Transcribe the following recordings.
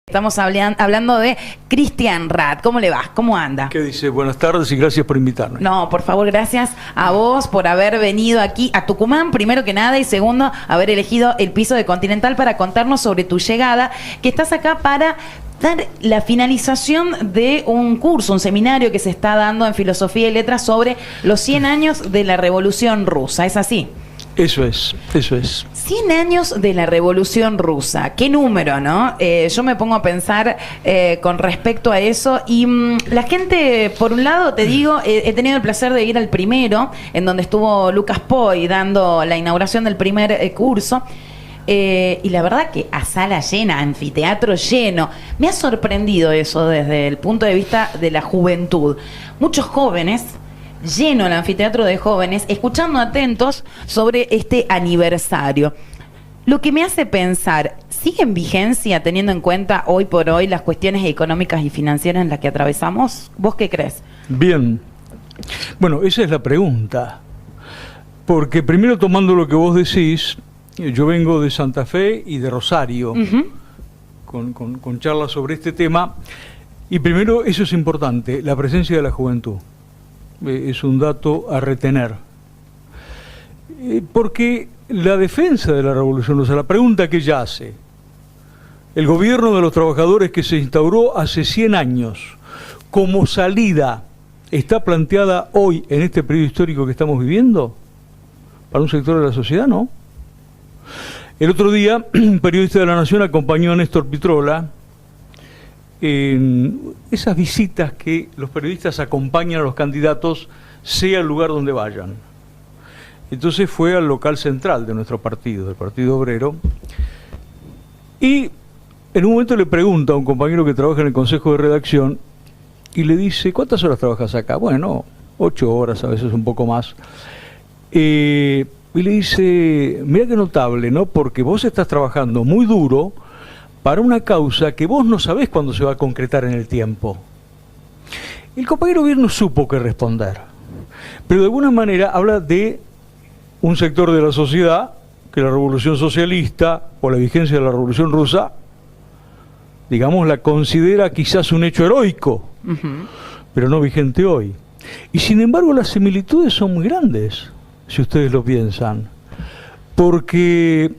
Estamos hablando de Cristian Rath. ¿Cómo le va? ¿Cómo anda? ¿Qué dice? Buenas tardes y gracias por invitarme. No, por favor, gracias a vos por haber venido aquí a Tucumán, primero que nada, y segundo, haber elegido el piso de Continental para contarnos sobre tu llegada, que estás acá para dar la finalización de un curso, un seminario que se está dando en Filosofía y Letras sobre los 100 años de la Revolución Rusa. ¿Es así? Eso es. 100 años de la Revolución Rusa. Qué número, ¿no? Yo me pongo a pensar con respecto a eso y la gente, por un lado, te digo, he tenido el placer de ir al primero, en donde estuvo Lucas Poy dando la inauguración del primer curso. Y la verdad que a sala llena, anfiteatro lleno. Me ha sorprendido eso desde el punto de vista de la juventud. Muchos jóvenes, lleno el anfiteatro de jóvenes, escuchando atentos sobre este aniversario. Lo que me hace pensar, ¿sigue en vigencia teniendo en cuenta hoy por hoy las cuestiones económicas y financieras en las que atravesamos? ¿Vos qué crees? Bien. Bueno, esa es la pregunta. Porque primero, tomando lo que vos decís, yo vengo de Santa Fe y de Rosario, con charlas sobre este tema. Y primero, eso es importante, la presencia de la juventud. Es un dato a retener. Porque la defensa de la Revolución Rusa, la pregunta que ella hace, el gobierno de los trabajadores que se instauró hace 100 años, como salida, ¿está planteada hoy en este periodo histórico que estamos viviendo? Para un sector de la sociedad, no. El otro día, un periodista de La Nación acompañó a Néstor Pitrola en esas visitas que los periodistas acompañan a los candidatos, sea el lugar donde vayan. Entonces fue al local central de nuestro partido, del Partido Obrero, y en un momento le pregunta a un compañero que trabaja en el Consejo de Redacción, y le dice, ¿cuántas horas trabajas acá? Bueno, 8 horas, a veces un poco más. Y le dice, mira qué notable, ¿no? Porque vos estás trabajando muy duro para una causa que vos no sabés cuándo se va a concretar en el tiempo. El compañero bien no supo qué responder, pero de alguna manera habla de un sector de la sociedad que la revolución socialista o la vigencia de la revolución rusa, digamos, la considera quizás un hecho heroico, pero no vigente hoy. Y sin embargo las similitudes son muy grandes, si ustedes lo piensan, porque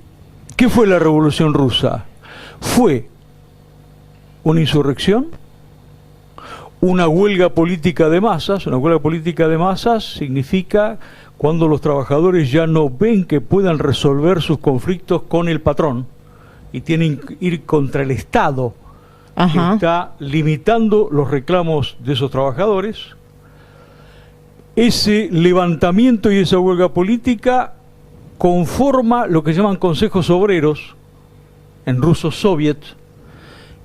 ¿qué fue la revolución rusa? Fue una insurrección, una huelga política de masas. Una huelga política de masas significa cuando los trabajadores ya no ven que puedan resolver sus conflictos con el patrón y tienen que ir contra el Estado, que está limitando los reclamos de esos trabajadores. Ese levantamiento y esa huelga política conforma lo que llaman consejos obreros, en ruso soviet,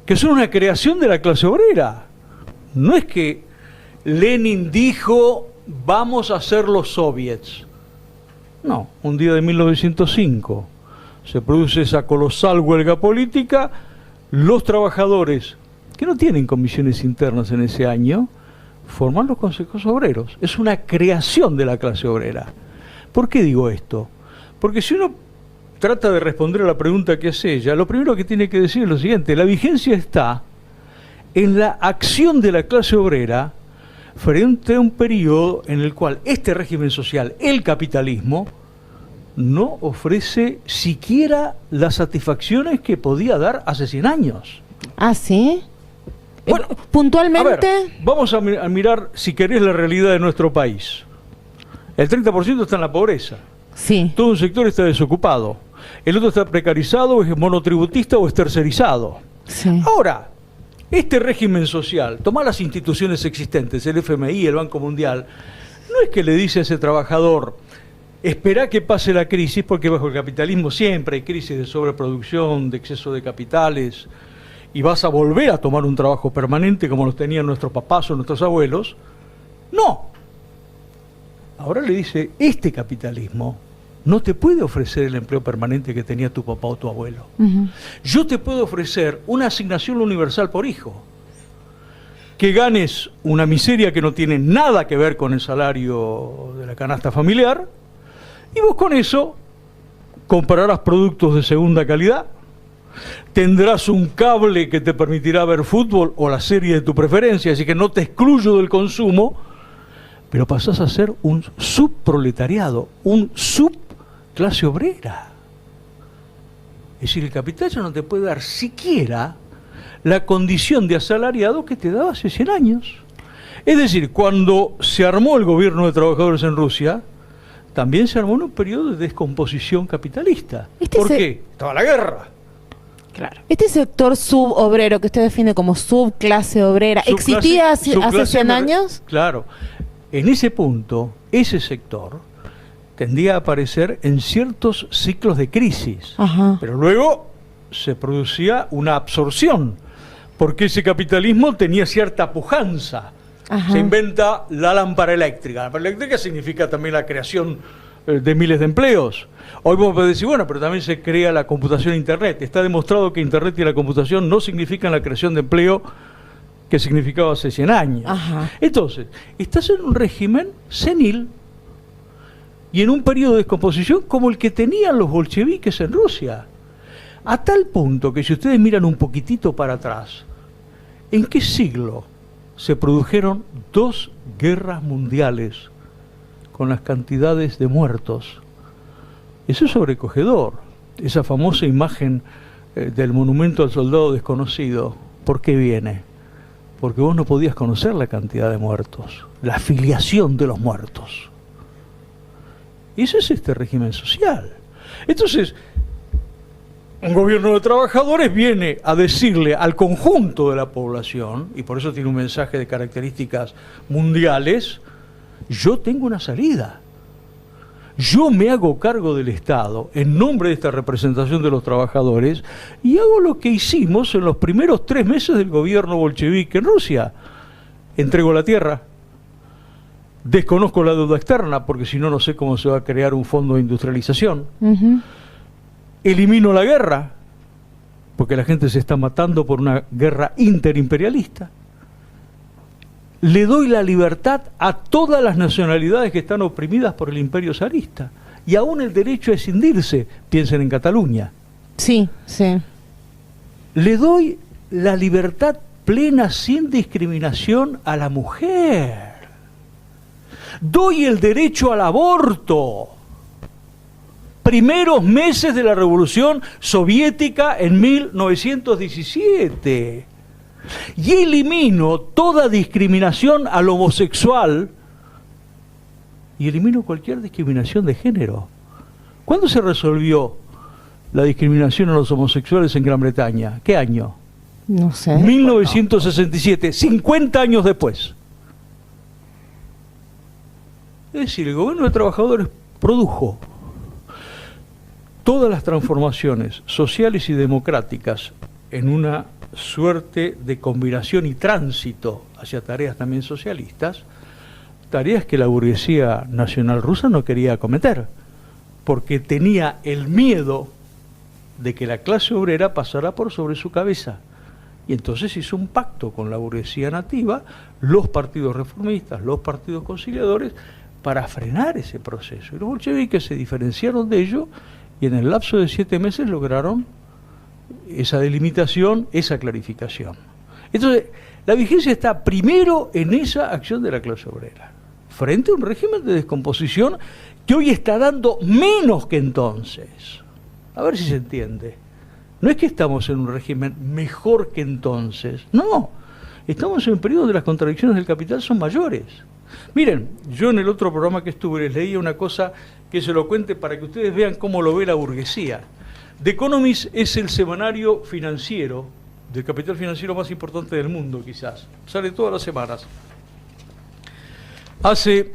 que son una creación de la clase obrera. No es que Lenin dijo, vamos a hacer los soviets. No, un día de 1905 se produce esa colosal huelga política, los trabajadores, que no tienen comisiones internas en ese año, forman los consejos obreros. Es una creación de la clase obrera. ¿Por qué digo esto? Porque si uno trata de responder a la pregunta que hace ella, lo primero que tiene que decir es lo siguiente: la vigencia está en la acción de la clase obrera frente a un periodo en el cual este régimen social, el capitalismo, no ofrece siquiera las satisfacciones que podía dar hace 100 años. ¿Ah, sí? Bueno, puntualmente... A ver, vamos a mirar, si querés, la realidad de nuestro país. El 30% está en la pobreza. Sí. Todo un sector está desocupado. El otro está precarizado, es monotributista o es tercerizado. Sí. Ahora, este régimen social, toma las instituciones existentes, el FMI, el Banco Mundial, no es que le dice a ese trabajador, espera que pase la crisis, porque bajo el capitalismo siempre hay crisis de sobreproducción, de exceso de capitales, y vas a volver a tomar un trabajo permanente como los tenían nuestros papás o nuestros abuelos. No. Ahora le dice, este capitalismo no te puede ofrecer el empleo permanente que tenía tu papá o tu abuelo. Yo te puedo ofrecer una asignación universal por hijo, que ganes una miseria que no tiene nada que ver con el salario de la canasta familiar, y vos con eso comprarás productos de segunda calidad, Tendrás un cable que te permitirá ver fútbol o la serie de tu preferencia, así que no te excluyo del consumo, pero pasás a ser un subproletariado, un subclase obrera. Es decir, el capital ya no te puede dar siquiera la condición de asalariado que te daba hace 100 años. Es decir, cuando se armó el gobierno de trabajadores en Rusia, también se armó en un periodo de descomposición capitalista. ¿Por qué? Estaba la guerra. Claro. Este sector subobrero que usted define como subclase obrera, ¿existía hace 100 años? Claro. En ese punto, ese sector tendía a aparecer en ciertos ciclos de crisis. Ajá. Pero luego se producía una absorción, porque ese capitalismo tenía cierta pujanza. Ajá. Se inventa la lámpara eléctrica. La lámpara eléctrica significa también la creación de miles de empleos. Hoy vamos a decir, bueno, pero también se crea la computación e Internet. Está demostrado que Internet y la computación no significan la creación de empleo que significaba hace 100 años. Ajá. Entonces, estás en un régimen senil y en un periodo de descomposición como el que tenían los bolcheviques en Rusia. A tal punto que si ustedes miran un poquitito para atrás, ¿en qué siglo se produjeron 2 guerras mundiales con las cantidades de muertos? Eso es sobrecogedor. Esa famosa imagen del monumento al soldado desconocido, ¿por qué viene? Porque vos no podías conocer la cantidad de muertos, la filiación de los muertos. Y ese es este régimen social. Entonces, un gobierno de trabajadores viene a decirle al conjunto de la población, y por eso tiene un mensaje de características mundiales: yo tengo una salida. Yo me hago cargo del Estado en nombre de esta representación de los trabajadores y hago lo que hicimos en los primeros 3 meses del gobierno bolchevique en Rusia. Entrego la tierra, desconozco la deuda externa porque si no, no sé cómo se va a crear un fondo de industrialización. Elimino la guerra porque la gente se está matando por una guerra interimperialista. Le doy la libertad a todas las nacionalidades que están oprimidas por el imperio zarista. Y aún el derecho a escindirse. Piensen en Cataluña. Sí, sí. Le doy la libertad plena sin discriminación a la mujer. Doy el derecho al aborto. Primeros meses de la Revolución Soviética en 1917. Y elimino toda discriminación al homosexual y elimino cualquier discriminación de género. ¿Cuándo se resolvió la discriminación a los homosexuales en Gran Bretaña? ¿Qué año? No sé. 1967, 50 años después. Es decir, el gobierno de trabajadores produjo todas las transformaciones sociales y democráticas en una suerte de combinación y tránsito hacia tareas también socialistas, tareas que la burguesía nacional rusa no quería acometer, porque tenía el miedo de que la clase obrera pasara por sobre su cabeza. Y entonces hizo un pacto con la burguesía nativa, los partidos reformistas, los partidos conciliadores, para frenar ese proceso. Y los bolcheviques se diferenciaron de ello y en el lapso de 7 meses lograron esa delimitación, esa clarificación. Entonces, la vigencia está primero en esa acción de la clase obrera, frente a un régimen de descomposición que hoy está dando menos que entonces. A ver si se entiende. No es que estamos en un régimen mejor que entonces, no. Estamos en un periodo donde las contradicciones del capital son mayores. Miren, yo en el otro programa que estuve les leía una cosa que se lo cuente para que ustedes vean cómo lo ve la burguesía. The Economist es el semanario financiero, del capital financiero más importante del mundo, quizás. Sale todas las semanas. Hace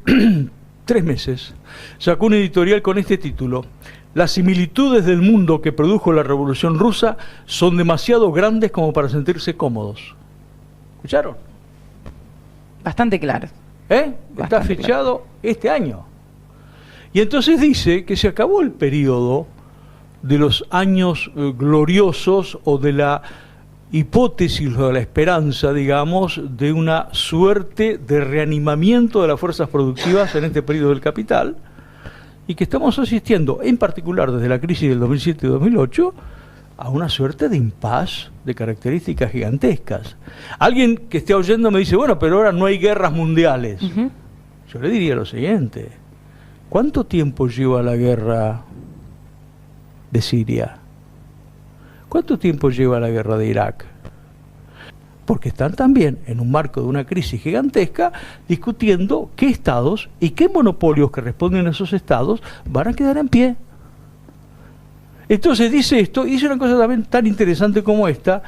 3 meses sacó un editorial con este título: las similitudes del mundo que produjo la Revolución Rusa son demasiado grandes como para sentirse cómodos. ¿Escucharon? Bastante claro. Está fechado este año. Y entonces dice que se acabó el periodo de los años gloriosos o de la hipótesis o de la esperanza, digamos, de una suerte de reanimamiento de las fuerzas productivas en este periodo del capital, y que estamos asistiendo, en particular desde la crisis del 2007 y 2008, a una suerte de impas de características gigantescas. Alguien que esté oyendo me dice, bueno, pero ahora no hay guerras mundiales. Yo le diría lo siguiente: ¿cuánto tiempo lleva la guerra de Siria? ¿Cuánto tiempo lleva la guerra de Irak? Porque están también en un marco de una crisis gigantesca discutiendo qué estados y qué monopolios que responden a esos estados van a quedar en pie. Entonces dice esto, y dice una cosa también tan interesante como esta,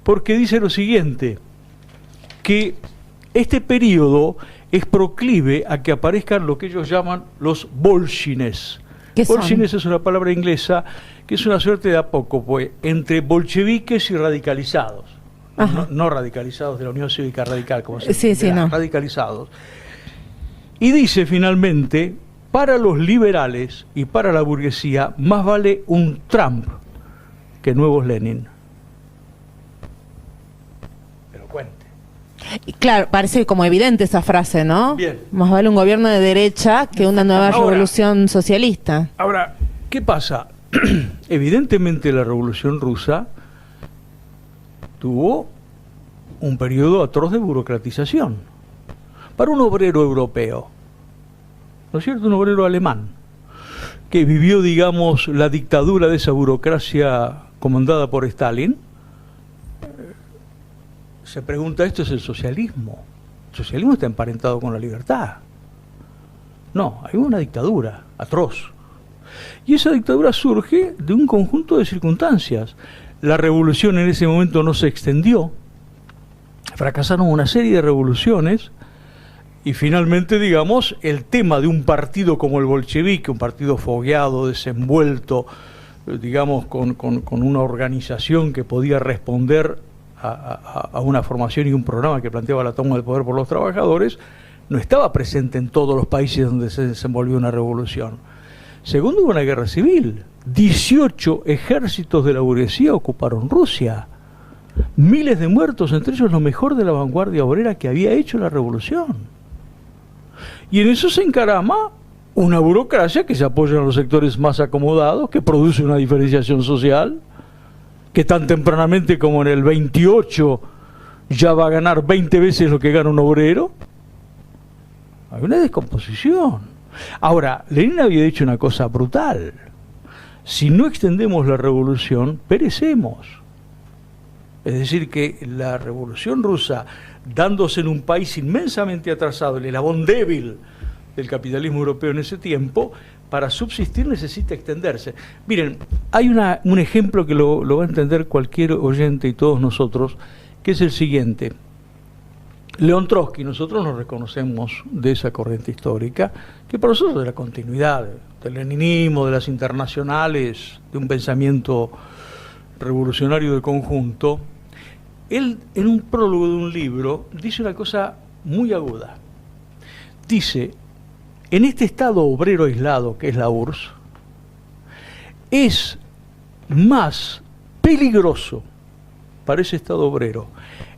porque dice lo siguiente, que este periodo es proclive a que aparezcan lo que ellos llaman los bolshines. Bolshines es una palabra inglesa que es una suerte de apócope entre bolcheviques y radicalizados. No radicalizados de la Unión Cívica Radical, como se dice, no. Radicalizados. Y dice finalmente, para los liberales y para la burguesía, más vale un Trump que nuevos Lenin. Pero cuente. Claro, parece como evidente esa frase, ¿no? Bien. Más vale un gobierno de derecha que una nueva revolución socialista. Ahora, ¿qué pasa? Evidentemente la Revolución Rusa tuvo un periodo atroz de burocratización. Para un obrero europeo, ¿no es cierto? Un obrero alemán, que vivió, digamos, la dictadura de esa burocracia comandada por Stalin, se pregunta, ¿esto es el socialismo? ¿El socialismo está emparentado con la libertad? No, hay una dictadura atroz. Y esa dictadura surge de un conjunto de circunstancias. La revolución en ese momento no se extendió, fracasaron una serie de revoluciones y finalmente, digamos, el tema de un partido como el bolchevique, un partido fogueado, desenvuelto, digamos, con una organización que podía responder a una formación y un programa que planteaba la toma del poder por los trabajadores, no estaba presente en todos los países donde se desenvolvió una revolución. Segundo, hubo una guerra civil. 18 ejércitos de la burguesía ocuparon Rusia. Miles de muertos, entre ellos lo mejor de la vanguardia obrera que había hecho la revolución. Y en eso se encarama una burocracia que se apoya en los sectores más acomodados, que produce una diferenciación social, que tan tempranamente como en el 28 ya va a ganar 20 veces lo que gana un obrero. Hay una descomposición. Ahora, Lenin había dicho una cosa brutal: si no extendemos la revolución, perecemos. Es decir, que la revolución rusa, dándose en un país inmensamente atrasado, el eslabón débil del capitalismo europeo en ese tiempo, para subsistir necesita extenderse. Miren, hay un ejemplo que lo va a entender cualquier oyente y todos nosotros, que es el siguiente. León Trotsky, nosotros nos reconocemos de esa corriente histórica, que para nosotros es la continuidad del leninismo, de las internacionales, de un pensamiento revolucionario de conjunto. Él, en un prólogo de un libro, dice una cosa muy aguda. Dice, en este estado obrero aislado que es la URSS, es más peligroso para ese estado obrero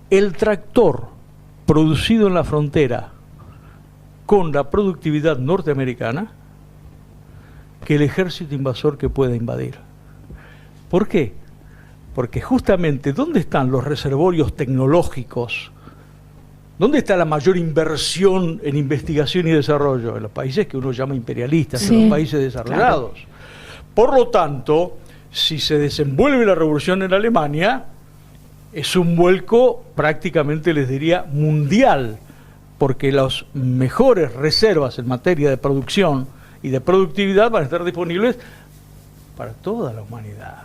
el tractor producido en la frontera con la productividad norteamericana que el ejército invasor que pueda invadir. ¿Por qué? Porque justamente, ¿dónde están los reservorios tecnológicos? ¿Dónde está la mayor inversión en investigación y desarrollo? En los países que uno llama imperialistas, sí, en los países desarrollados. Claro. Por lo tanto, si se desenvuelve la revolución en Alemania, es un vuelco prácticamente, les diría, mundial, porque las mejores reservas en materia de producción y de productividad van a estar disponibles para toda la humanidad.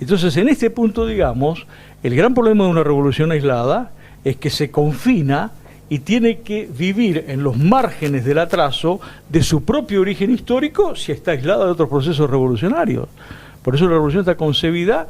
Entonces, en este punto, digamos, el gran problema de una revolución aislada es que se confina y tiene que vivir en los márgenes del atraso de su propio origen histórico si está aislada de otros procesos revolucionarios. Por eso la revolución está concebida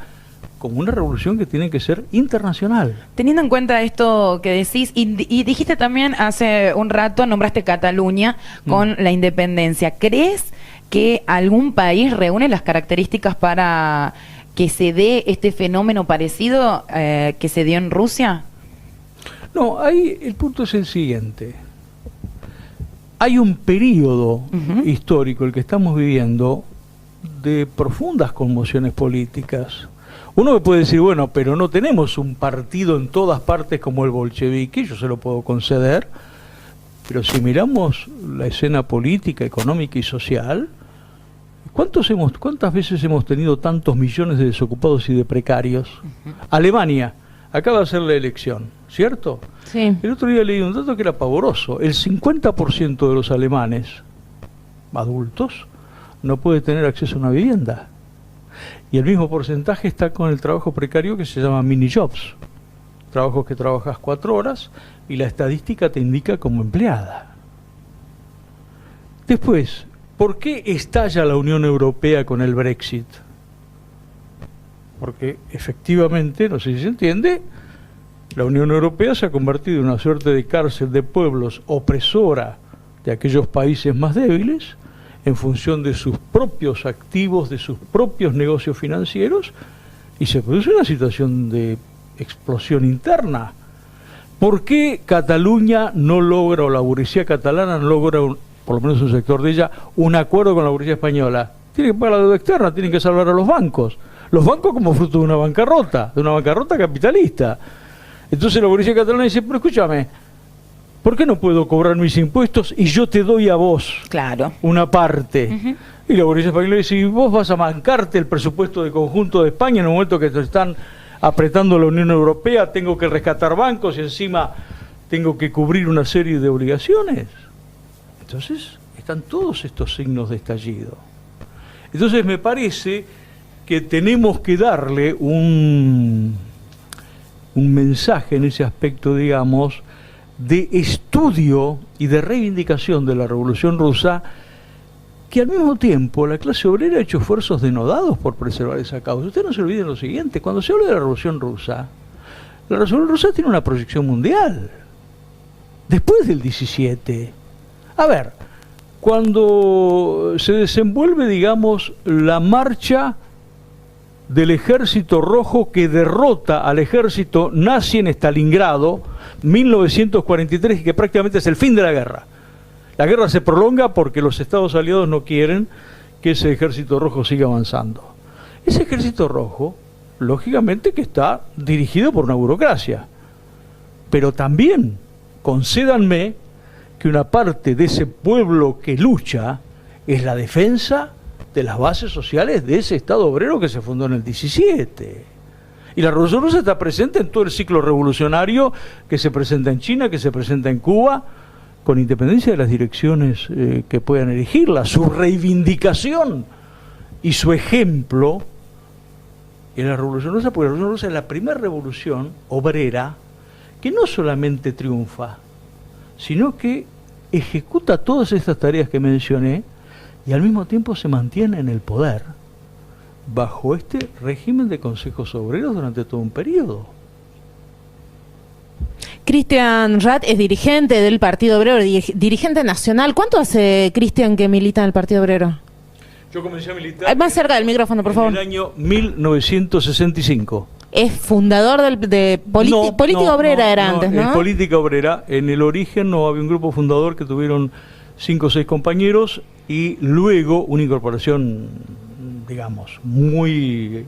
como una revolución que tiene que ser internacional. Teniendo en cuenta esto que decís, y dijiste también hace un rato, nombraste Cataluña con la independencia. ¿Crees que algún país reúne las características para que se dé este fenómeno parecido que se dio en Rusia? No, ahí el punto es el siguiente. Hay un periodo histórico, el que estamos viviendo, de profundas conmociones políticas. Uno me puede decir, bueno, pero no tenemos un partido en todas partes como el bolchevique, yo se lo puedo conceder, pero si miramos la escena política, económica y social, ¿cuántas veces hemos tenido tantos millones de desocupados y de precarios? Alemania acaba de hacer la elección, ¿cierto? Sí. El otro día leí un dato que era pavoroso. El 50% de los alemanes adultos no puede tener acceso a una vivienda. Y el mismo porcentaje está con el trabajo precario que se llama mini jobs. Trabajos que trabajas 4 horas y la estadística te indica como empleada. Después, ¿por qué estalla la Unión Europea con el Brexit? Porque efectivamente, no sé si se entiende, la Unión Europea se ha convertido en una suerte de cárcel de pueblos opresora de aquellos países más débiles en función de sus propios activos, de sus propios negocios financieros, y se produce una situación de explosión interna. ¿Por qué Cataluña no logra, o la burguesía catalana no logra, por lo menos un sector de ella, un acuerdo con la burguesía española? Tiene que pagar la deuda externa, tienen que salvar a los bancos. Los bancos como fruto de una bancarrota capitalista. Entonces la burguesía catalana dice, pero escúchame, ¿por qué no puedo cobrar mis impuestos y yo te doy a vos una parte? Y la burguesía española dice, y vos vas a bancarte el presupuesto de conjunto de España en un momento que te están apretando la Unión Europea, tengo que rescatar bancos y encima tengo que cubrir una serie de obligaciones. Entonces están todos estos signos de estallido. Entonces me parece que tenemos que darle un mensaje en ese aspecto, digamos, de estudio y de reivindicación de la Revolución Rusa, que al mismo tiempo la clase obrera ha hecho esfuerzos denodados por preservar esa causa. Ustedes no se olviden lo siguiente, cuando se habla de la Revolución Rusa, la Revolución Rusa tiene una proyección mundial, después del 17. A ver, cuando se desenvuelve, digamos, la marcha del Ejército Rojo que derrota al ejército nazi en Stalingrado, 1943, y que prácticamente es el fin de la guerra. La guerra se prolonga porque los Estados Aliados no quieren que ese Ejército Rojo siga avanzando. Ese Ejército Rojo, lógicamente que está dirigido por una burocracia, pero también, concédanme, que una parte de ese pueblo que lucha es la defensa de las bases sociales de ese Estado obrero que se fundó en el 17. Y la Revolución Rusa está presente en todo el ciclo revolucionario que se presenta en China, que se presenta en Cuba, con independencia de las direcciones que puedan elegirla. Su reivindicación y su ejemplo en la Revolución Rusa, porque la Revolución Rusa es la primera revolución obrera que no solamente triunfa, sino que ejecuta todas estas tareas que mencioné y al mismo tiempo se mantiene en el poder bajo este régimen de consejos obreros durante todo un periodo. Cristian Rath es dirigente del Partido Obrero, dirigente nacional. ¿Cuánto hace Cristian que milita en el Partido Obrero? Yo comencé a militar más cerca del micrófono, por favor. En el año 1965. Es fundador de Política Obrera era antes, ¿no? En Política Obrera, en el origen no había un grupo fundador que tuvieron 5 o 6 compañeros y luego una incorporación, digamos, muy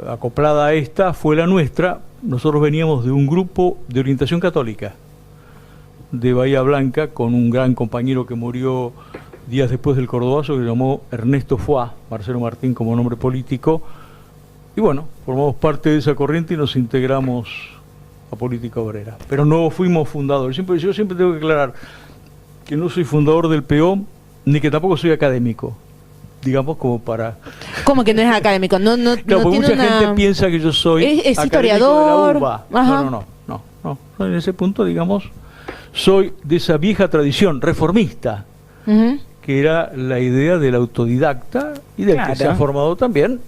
acoplada a esta fue la nuestra. Nosotros veníamos de un grupo de orientación católica de Bahía Blanca con un gran compañero que murió días después del Cordobazo, que se llamó Ernesto Foix, Marcelo Martín como nombre político. Y bueno, formamos parte de esa corriente y nos integramos a Política Obrera. Pero no fuimos fundadores. Yo siempre tengo que aclarar que no soy fundador del PO, ni que tampoco soy académico. Digamos como para... ¿Cómo que no es académico? No, claro, porque mucha gente piensa que yo soy es historiador. De la UBA. No. En ese punto, digamos, soy de esa vieja tradición reformista, que era la idea del autodidacta y del que se ha formado también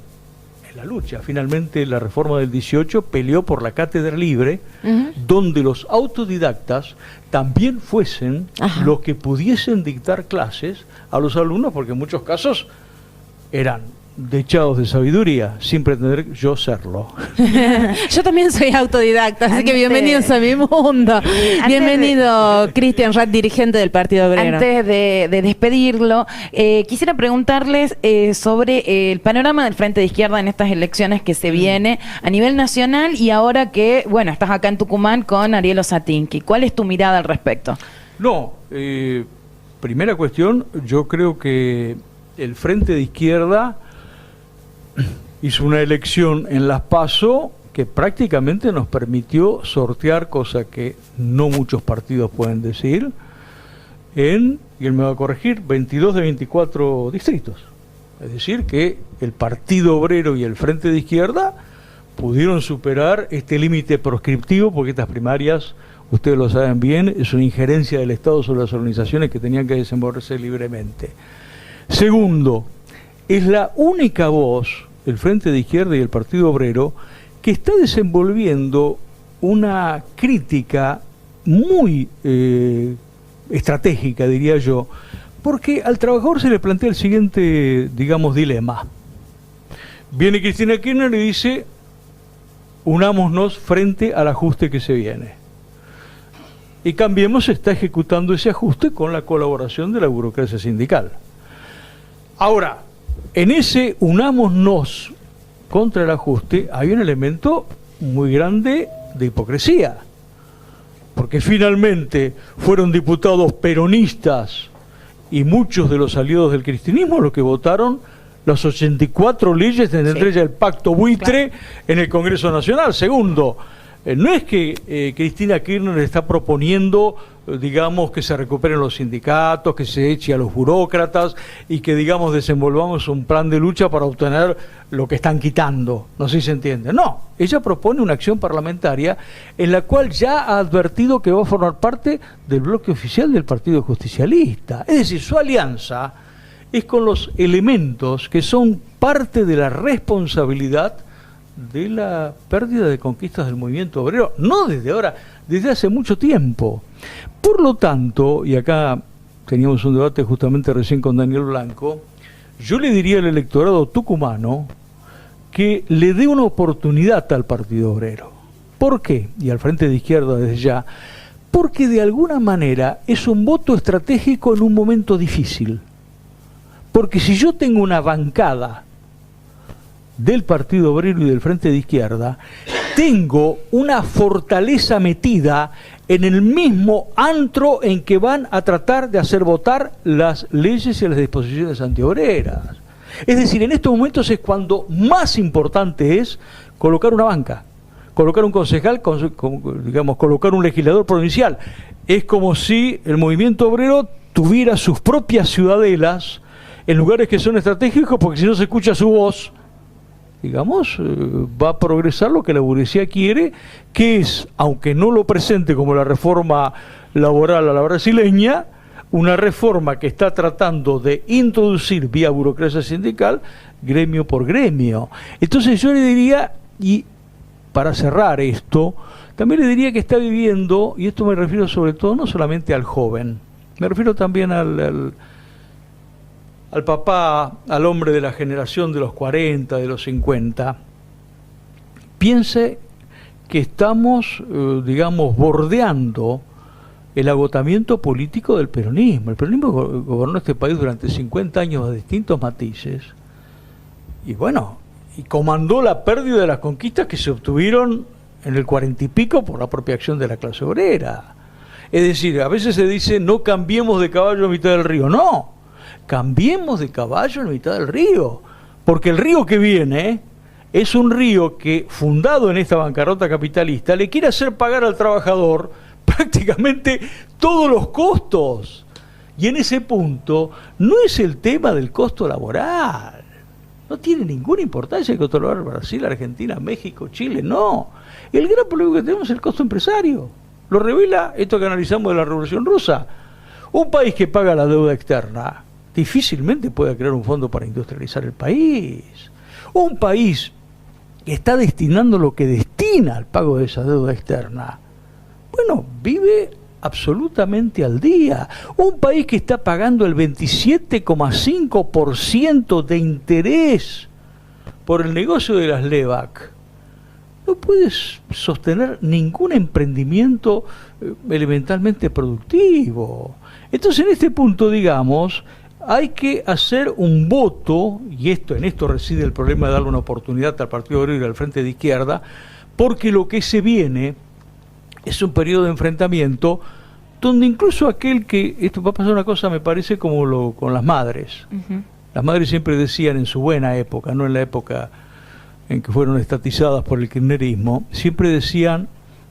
en la lucha. Finalmente la reforma del 18 peleó por la cátedra libre, donde los autodidactas también fuesen los que pudiesen dictar clases a los alumnos, porque en muchos casos eran dechados de sabiduría, sin pretender yo serlo. Yo también soy autodidacta, así que bienvenidos a mi mundo. Bienvenido, Cristian Rath, dirigente del Partido Obrero. Antes de despedirlo, quisiera preguntarles sobre el panorama del Frente de Izquierda en estas elecciones que se viene a nivel nacional y ahora que, bueno, estás acá en Tucumán con Ariel Osatinski. ¿Cuál es tu mirada al respecto? No, primera cuestión, yo creo que el Frente de Izquierda hizo una elección en las PASO que prácticamente nos permitió sortear, cosa que no muchos partidos pueden decir, y él me va a corregir, 22 de 24 distritos. Es decir, que el Partido Obrero y el Frente de Izquierda pudieron superar este límite proscriptivo, porque estas primarias, ustedes lo saben bien, es una injerencia del Estado sobre las organizaciones que tenían que desenvolverse libremente. Segundo, es la única voz, el Frente de Izquierda y el Partido Obrero, que está desenvolviendo una crítica muy estratégica, diría yo, porque al trabajador se le plantea el siguiente, digamos, dilema. Viene Cristina Kirchner y dice, unámonos frente al ajuste que se viene. Y Cambiemos está ejecutando ese ajuste con la colaboración de la burocracia sindical. Ahora, en ese unámonos contra el ajuste hay un elemento muy grande de hipocresía, porque finalmente fueron diputados peronistas y muchos de los aliados del cristianismo los que votaron las 84 leyes, entre ellas el Pacto Buitre, claro, en el Congreso Nacional. Segundo, no es que Cristina Kirchner está proponiendo, digamos, que se recuperen los sindicatos, que se eche a los burócratas y que, digamos, desenvolvamos un plan de lucha para obtener lo que están quitando. No sé si se entiende. No, ella propone una acción parlamentaria en la cual ya ha advertido que va a formar parte del bloque oficial del Partido Justicialista. Es decir, su alianza es con los elementos que son parte de la responsabilidad de la pérdida de conquistas del movimiento obrero, no desde ahora, desde hace mucho tiempo. Por lo tanto, y acá teníamos un debate justamente recién con Daniel Blanco, yo le diría al electorado tucumano que le dé una oportunidad al Partido Obrero. ¿Por qué? Y al Frente de Izquierda desde ya, porque de alguna manera es un voto estratégico en un momento difícil. Porque si yo tengo una bancada del Partido Obrero y del Frente de Izquierda, tengo una fortaleza metida en el mismo antro en que van a tratar de hacer votar las leyes y las disposiciones antiobreras. Es decir, en estos momentos es cuando más importante es colocar una banca, colocar un concejal, digamos, colocar un legislador provincial. Es como si el movimiento obrero tuviera sus propias ciudadelas en lugares que son estratégicos, porque si no se escucha su voz, digamos, va a progresar lo que la burguesía quiere, que es, aunque no lo presente como la reforma laboral a la brasileña, una reforma que está tratando de introducir vía burocracia sindical, gremio por gremio. Entonces yo le diría, y para cerrar esto, también le diría que está viviendo, y esto me refiero sobre todo no solamente al joven, me refiero también al papá, al hombre de la generación de los 40, de los 50, piense que estamos, digamos, bordeando el agotamiento político del peronismo. El peronismo gobernó este país durante 50 años a distintos matices, y bueno, y comandó la pérdida de las conquistas que se obtuvieron en el 40 y pico por la propia acción de la clase obrera. Es decir, a veces se dice, no cambiemos de caballo a mitad del río. No, cambiemos de caballo en mitad del río, porque el río que viene es un río que, fundado en esta bancarrota capitalista, le quiere hacer pagar al trabajador prácticamente todos los costos. Y en ese punto no es el tema del costo laboral, no tiene ninguna importancia el costo laboral en Brasil, Argentina, México, Chile, no. El gran problema que tenemos es el costo empresario. Lo revela esto que analizamos de la Revolución Rusa. Un país que paga la deuda externa difícilmente puede crear un fondo para industrializar el país. Un país que está destinando lo que destina al pago de esa deuda externa, bueno, vive absolutamente al día. Un país que está pagando el 27,5% de interés por el negocio de las LEVAC, no puedes sostener ningún emprendimiento elementalmente productivo. Entonces, en este punto, digamos, hay que hacer un voto, y en esto reside el problema de darle una oportunidad al Partido Obrero y al Frente de Izquierda, porque lo que se viene es un periodo de enfrentamiento donde incluso esto va a pasar una cosa, me parece, como con las madres. Uh-huh. Las madres siempre decían en su buena época, no en la época en que fueron estatizadas por el kirchnerismo, siempre decían: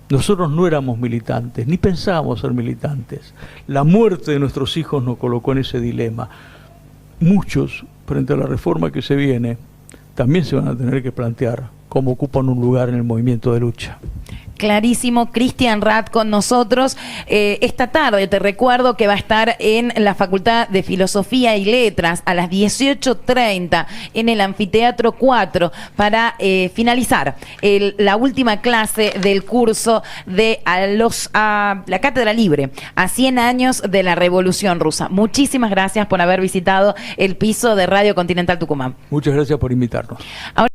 nosotros no éramos militantes, ni pensábamos ser militantes. La muerte de nuestros hijos nos colocó en ese dilema. Muchos, frente a la reforma que se viene, también se van a tener que plantear cómo ocupan un lugar en el movimiento de lucha. Clarísimo. Cristian Rath con nosotros esta tarde. Te recuerdo que va a estar en la Facultad de Filosofía y Letras a las 18:30 en el Anfiteatro 4 para finalizar la última clase del curso de la Cátedra Libre a 100 años de la Revolución Rusa. Muchísimas gracias por haber visitado el piso de Radio Continental Tucumán. Muchas gracias por invitarnos. Ahora